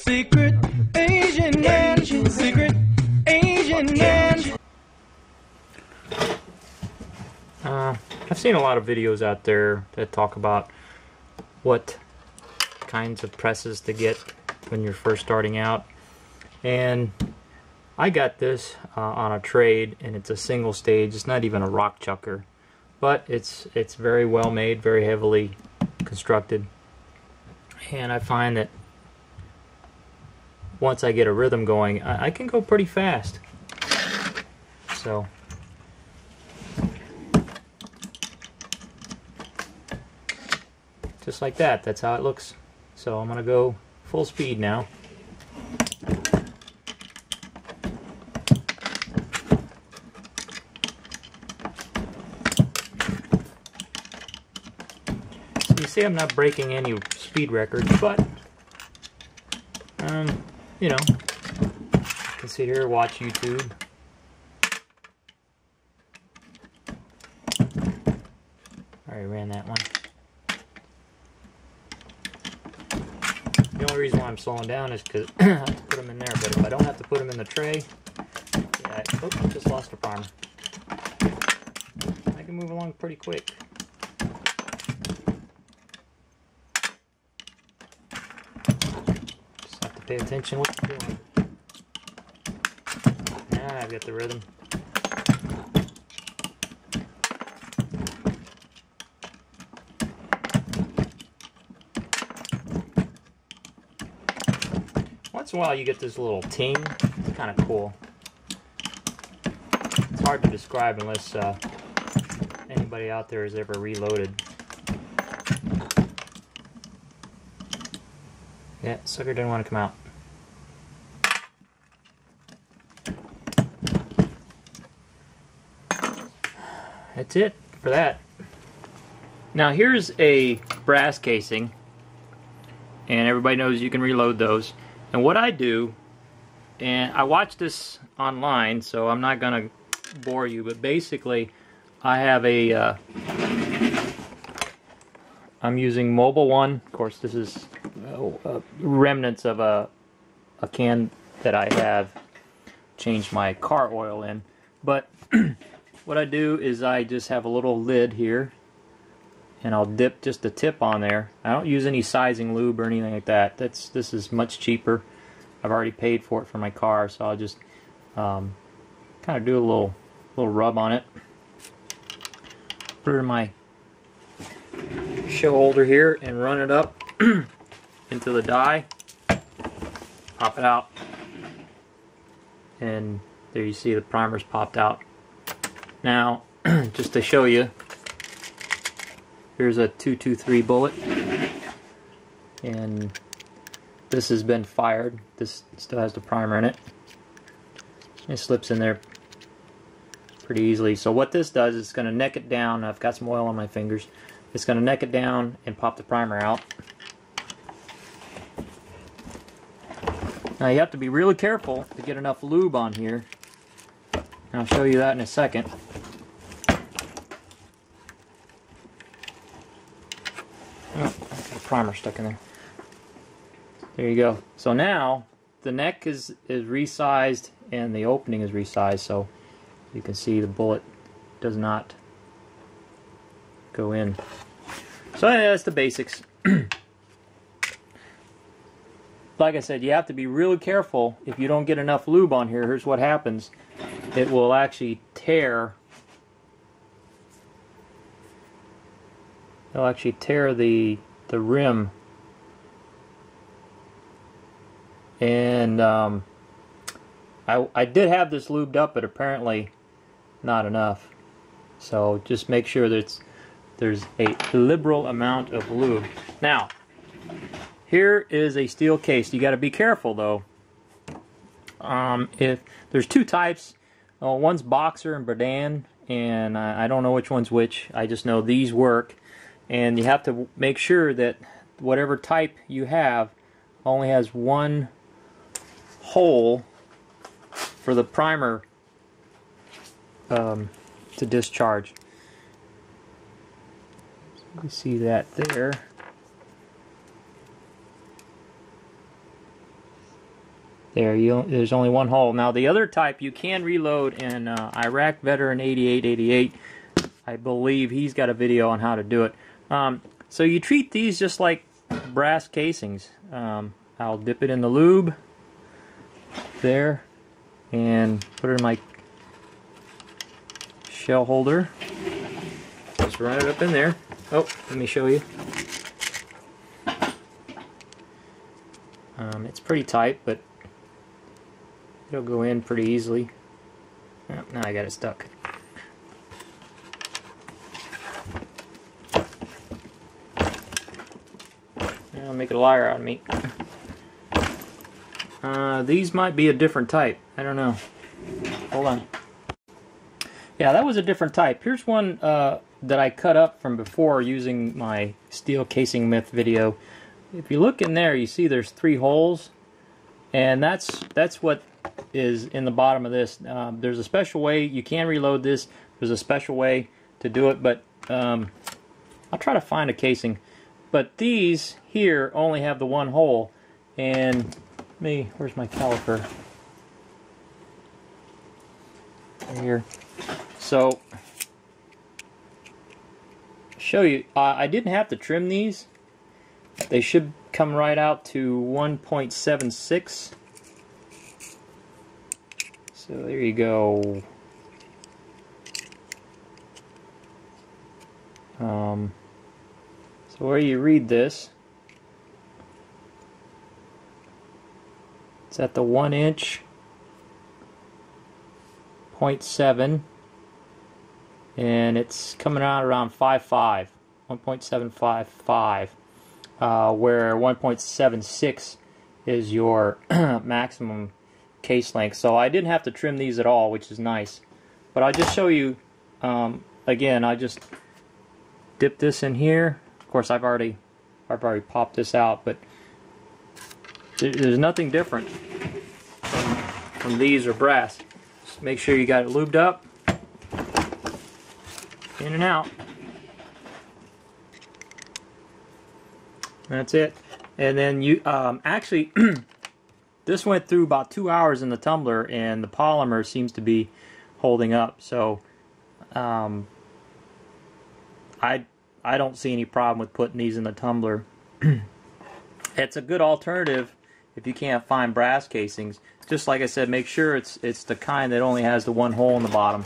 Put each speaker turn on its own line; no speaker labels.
Secret Asian man, secret Asian man.
I've seen a lot of videos out there that talk about what kinds of presses to get when you're first starting out, and I got this on a trade, and it's a single stage. It's not even a rock chucker, but it's very well made, very heavily constructed, and I find that once I get a rhythm going, I can go pretty fast. So just like that, that's how it looks. So I'm gonna go full speed now. So you see I'm not breaking any speed records, but you know, I can sit here, watch YouTube. I already ran that one. The only reason why I'm slowing down is because I have to put them in there, but if I don't have to put them in the tray, yeah, I just lost the primer. I can move along pretty quick. Just have to pay attention what you're doing. Now I've got the rhythm. Once in a while you get this little ting. It's kind of cool. It's hard to describe unless anybody out there has ever reloaded. Yeah, sucker didn't want to come out. That's it for that. Now here's a brass casing, and everybody knows you can reload those. And what I do, and I watched this online, so I'm not going to bore you, but basically I have a, I'm using Mobile One. Of course, this is remnants of a can that I have changed my car oil in. But what I do is I just have a little lid here, and I'll dip just the tip on there. I don't use any sizing lube or anything like that. This is much cheaper. I've already paid for it for my car, so I'll just kind of do a little rub on it. Put it in my show holder here and run it up into the die. Pop it out, and there you see the primer's popped out. Now, just to show you, here's a 223 bullet, and this has been fired. This still has the primer in it. It slips in there pretty easily. So what this does is it's going to neck it down. I've got some oil on my fingers. It's going to neck it down and pop the primer out. Now you have to be really careful to get enough lube on here. And I'll show you that in a second. Oh, I've got a primer stuck in there. There you go. So now the neck is resized and the opening is resized, so you can see the bullet does not go in. So yeah, that's the basics. Like I said, you have to be really careful. If you don't get enough lube on here, here's what happens. It will actually tear. It'll actually tear the rim. And I did have this lubed up, but apparently not enough. So just make sure that there's a liberal amount of lube. Now, here is a steel case. You got to be careful though. If there's two types, one's Boxer and Berdan, and I don't know which one's which. I just know these work, and you have to make sure that whatever type you have only has one hole for the primer to discharge. You see that there. There's only one hole. Now the other type you can reload, and Iraq Veteran 8888, I believe he's got a video on how to do it. So you treat these just like brass casings. I'll dip it in the lube there and put it in my shell holder. Just run it up in there. Oh, let me show you. It's pretty tight, but it'll go in pretty easily. Oh, now I got it stuck. I'll make a liar out of me. These might be a different type. I don't know. Hold on. Yeah, that was a different type. Here's one that I cut up from before using my steel casing myth video. If you look in there, you see there's 3 holes, and that's what is in the bottom of this. There's a special way you can reload this. There's a special way to do it, but I'll try to find a casing. But these here only have the 1 hole, and where's my caliper? Right here. So, show you, I didn't have to trim these. They should come right out to 1.76. So there you go. So where you read this, it's at the 1 inch, 0.7, and it's coming out around 5.5, 1.755, where 1.76 is your maximum case length. So I didn't have to trim these at all, which is nice. But I'll just show you, again, I just dip this in here. Of course, I've already popped this out, but there's nothing different from these or brass. Just make sure you got it lubed up, in and out. That's it. And then you actually this went through about 2 hours in the tumbler, and the polymer seems to be holding up. So I don't see any problem with putting these in the tumbler. It's a good alternative if you can't find brass casings. Just like I said, make sure it's the kind that only has the 1 hole in the bottom.